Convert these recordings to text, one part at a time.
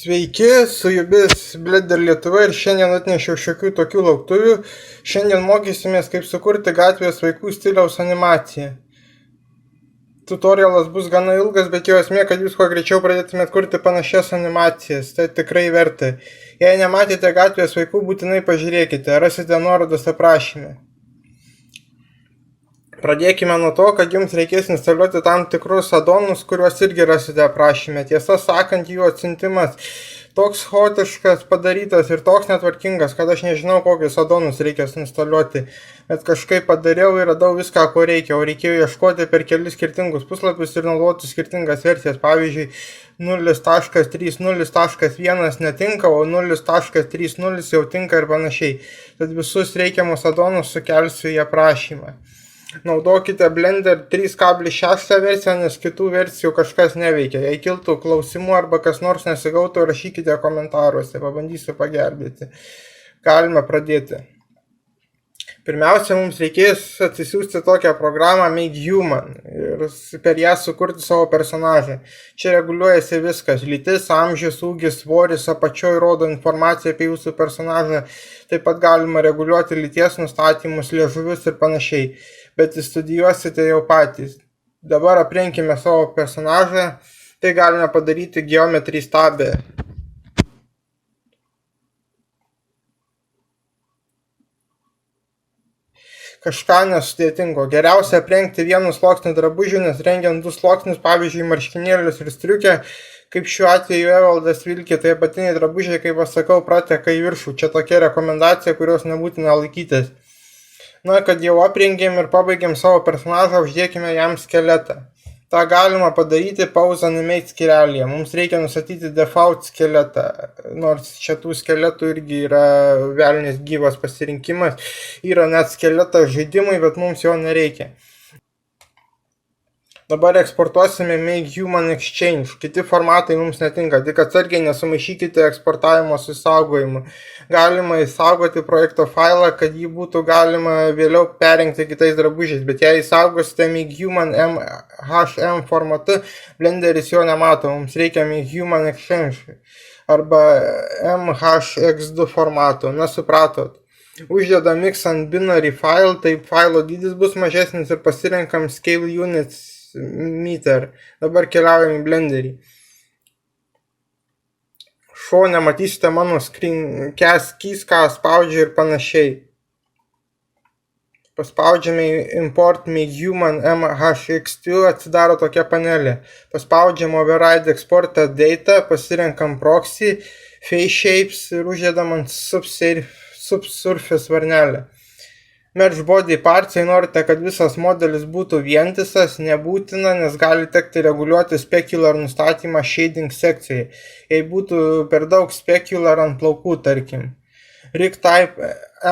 Sveiki, su jumis Blender Lietuva ir šiandien atnešiau šiokių tokių lauktuvių. Šiandien mokysimės, kaip sukurti gatvės vaikų stiliaus animaciją. Tutorialas bus gana ilgas, bet jo esmė, kad jūs kuo greičiau pradėtumėt kurti panašias animacijas. Tai tikrai verta. Jei nematėte gatvės vaikų, būtinai pažiūrėkite, rasite nuorodas aprašyme. Pradėkime nuo to, kad jums reikės instaliuoti tam tikrus addonus, kuriuos irgi rasite aprašyme. Tiesą sakant, jų atsiuntimas toks chaotiškas padarytas ir toks netvarkingas, kad aš nežinau, kokius addonus reikės instaliuoti. Bet kažkaip padariau ir radau viską, ko reikia, o reikėjo ieškoti per kelis skirtingus puslapius ir naudoti skirtingas versijas. Pavyzdžiui, 0.30.1 netinka, o 0.30 jau tinka ir panašiai. Tad visus reikiamus addonus sukelsiu į aprašymą. Naudokite Blender 3.6 versiją, nes kitų versijų kažkas neveikia. Jei kiltų klausimų arba kas nors nesigautų, rašykite komentaruose, pabandysiu pagelbėti. Galime pradėti. Pirmiausia, mums reikės atsisiųsti tokią programą Make Human ir per ją sukurti savo personažą. Čia reguliuojasi viskas: lytis, amžius, ūgis, svoris, apačioje rodo informaciją apie jūsų personažą. Taip pat galima reguliuoti lyties nustatymus, liežuvius ir panašiai, bet studijuosite jau patys. Dabar aprenkime savo personažą. Tai galime padaryti Geometry tabe. Kažką nesudėtingo. Geriausia aprengti vienu sluoksniu drabužių, nes rengiant du sluoksnius, pavyzdžiui, marškinėlius ir striukę, kaip šiuo atveju Evaldas vilki, tai apatiniai drabužiai, kaip aš sakau, prateka į viršų. Čia tokia rekomendacija, kurios nebūtina laikytis. Na, kad jau aprengėm ir pabaigėm savo personažą, uždėkime jam skeletą. Ta galima padaryti Pause Animate skyrelyje. Mums reikia nustatyti default skeletą, nors čia tų skeletų irgi yra velnias gyvas pasirinkimas. Yra net skeletas žaidimui, bet mums jo nereikia. Dabar eksportuosime Make Human Exchange. Kiti formatai mums netinka, tik atsargiai nesumaišykite eksportavimo su saugojimu. Galima įsaugoti projekto failą, kad jį būtų galima vėliau perrinkti kitais drabužiais, bet jei įsaugosite Make Human MHM formatu, Blenderis jo nemato. Mums reikia Make Human Exchange arba MHX2 formato. Nesupratot. Uždedam Mix and Binary file, taip failo dydis bus mažesnis ir pasirenkam Scale Units meter. Dabar keliaujam į Blenderį. Šone matysite mano keys, ką spaudžia ir panašiai. Paspaudžiame Import Make Human MHX2, atsidaro tokia panelė. Paspaudžiam Override Exported Data, pasirenkam Proxy, Face Shapes ir uždedam ant Subsurface varnelę. Merge Body Parts, jei norite, kad visas modelis būtų vientisas, nebūtina, nes gali tekti reguliuoti specular nustatymą shading sekcijai, jei būtų per daug specular ant plaukų, tarkim. Rig Type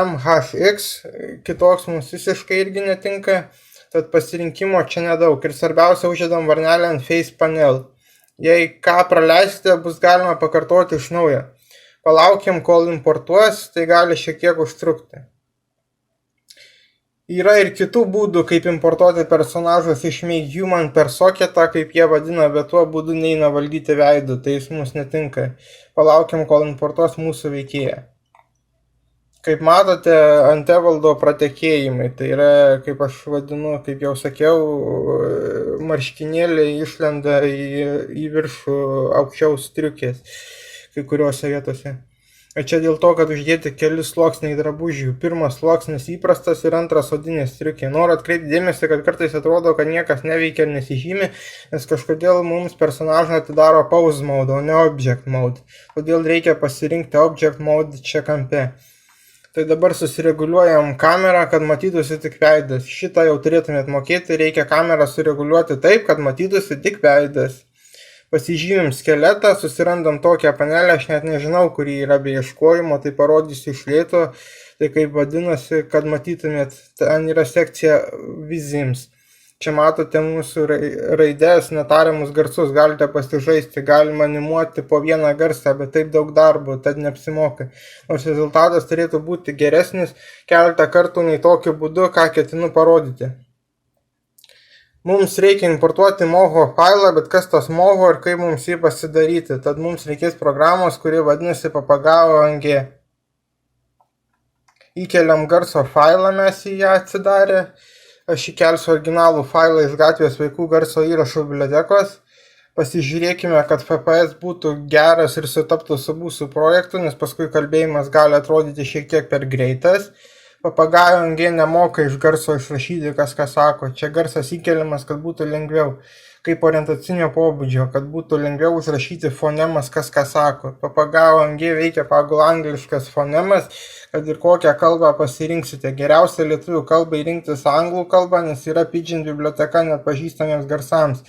MHX, kitoks mums visiškai irgi netinka, tad pasirinkimo čia nedaug ir svarbiausia uždedam varnelę ant Face Panel. Jei ką praleisite, bus galima pakartoti iš naujo. Palaukiam, kol importuos, tai gali šiek tiek užtrukti. Yra ir kitų būdų, kaip importuoti personažus iš Make Human per soketą, kaip jie vadina, bet tuo būdu neina valdyti veidų, tai jis mums netinka. Palaukiam, kol importuos mūsų veikėją. Kaip matote, ant Evaldo pratekėjimai, tai yra, kaip aš vadinu, kaip jau sakiau, marškinėliai išlenda į viršų aukščiau striukės kai kuriuose vietose. Čia dėl to, kad uždėti keli sluoksniai drabužių. Pirmas sluoksnis įprastas ir antras odinė striukė. Noriu atkreipti dėmesį, kad kartais atrodo, kad niekas neveikia ir nesižymi, nes kažkodėl mums personažą atidaro Pause mode, o ne Object mode. Todėl reikia pasirinkti Object mode čia kampe. Tai dabar susireguliuojam kamerą, kad matytųsi tik veidas. Šitą jau turėtumėt mokėti, reikia kamerą sureguliuoti taip, kad matytųsi tik veidas. Pasižymim skeletą, susirandam tokią panelę, aš net nežinau, kurį yra be ieškojimo, tai parodysiu iš lėto, tai kaip vadinasi, kad matytumėt, ten yra sekcija Visims. Čia matote mūsų raides, netariamus garsus, galite pasižaisti, galima animuoti po vieną garsą, bet taip daug darbo, tad neapsimoka. Nors rezultatas turėtų būti geresnis keletą kartų nei tokiu būdu, ką ketinu parodyti. Mums reikia importuoti Moho failą, bet kas tas Moho ir kaip mums jį pasidaryti. Tad mums reikės programos, kuri vadinasi Papagao ANG. Įkeliam garso failą, mes į ją atsidarę. Aš įkelsiu originalų failą iš Gatvės vaikų garso įrašų bibliotekos. Pasižiūrėkime, kad FPS būtų geras ir sutaptų su mūsų projektu, nes paskui kalbėjimas gali atrodyti šiek tiek per greitas. Papagao ANG nemoka iš garso išrašyti, kas ką sako. Čia garsas įkeliamas, kad būtų lengviau, kaip orientacinio pobūdžio, kad būtų lengviau užrašyti fonemas, kas ką sako. Papagao ANG veikia pagal angliškas fonemas, kad ir kokią kalbą pasirinksite. Geriausia lietuvių kalbai rinktis anglų kalbą, nes yra Pidgin biblioteka neatpažįstamiems garsams,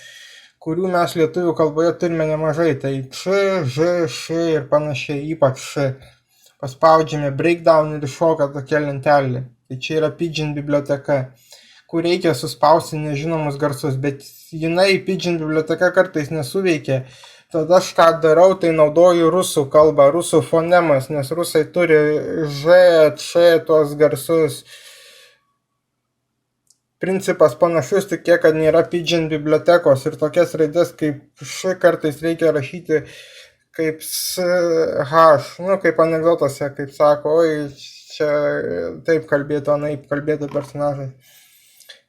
kurių mes lietuvių kalboje turime nemažai. Tai č, ž, š ir panašiai, ypač š. Paspaudžiame breakdown ir iššoka tokia lentelė. Tai čia yra Pidgin biblioteka, kur reikia suspausti nežinomus garsus, bet jinai Pidgin biblioteka kartais nesuveikia. Tada aš ką darau, tai naudoju rusų kalbą, rusų fonemas, nes rusai turi ž, č tuos garsus. Principas panašus, tik tiek, kad nėra Pidgin bibliotekos ir tokias raides kaip š kartais reikia rašyti kaip sh, kaip anekdotose, kaip sako, oi, čia taip kalbėtų, anaip kalbėtų personažai.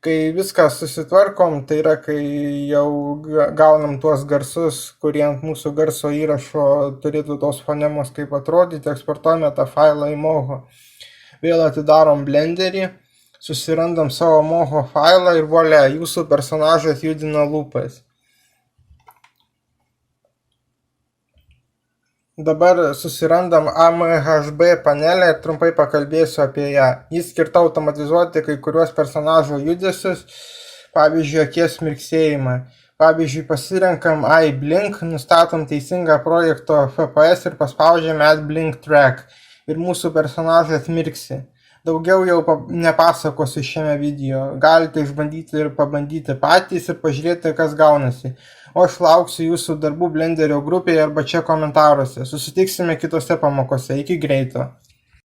Kai viską susitvarkom, tai yra, kai jau gaunam tuos garsus, kurie ant mūsų garso įrašo turėtų tos fonemos kaip atrodyti, eksportuojame tą failą į Moho. Vėl atidarom Blenderį, susirandam savo Moho failą ir volia, jūsų personažas judina lūpas. Dabar susirandam AMHB panelę ir trumpai pakalbėsiu apie ją. Jis skirta automatizuoti kai kuriuos personažo judesius, pavyzdžiui, akies mirksėjimą. Pavyzdžiui, pasirenkam iBlink, nustatom teisingą projekto FPS ir paspaudžiam Add Blink Track ir mūsų personažas mirksi. Daugiau jau nepasakosiu šiame video. Galite išbandyti ir pabandyti patys ir pažiūrėti, kas gaunasi. O aš lauksiu jūsų darbų Blenderio grupėje arba čia komentaruose. Susitiksime kitose pamokose. Iki greito.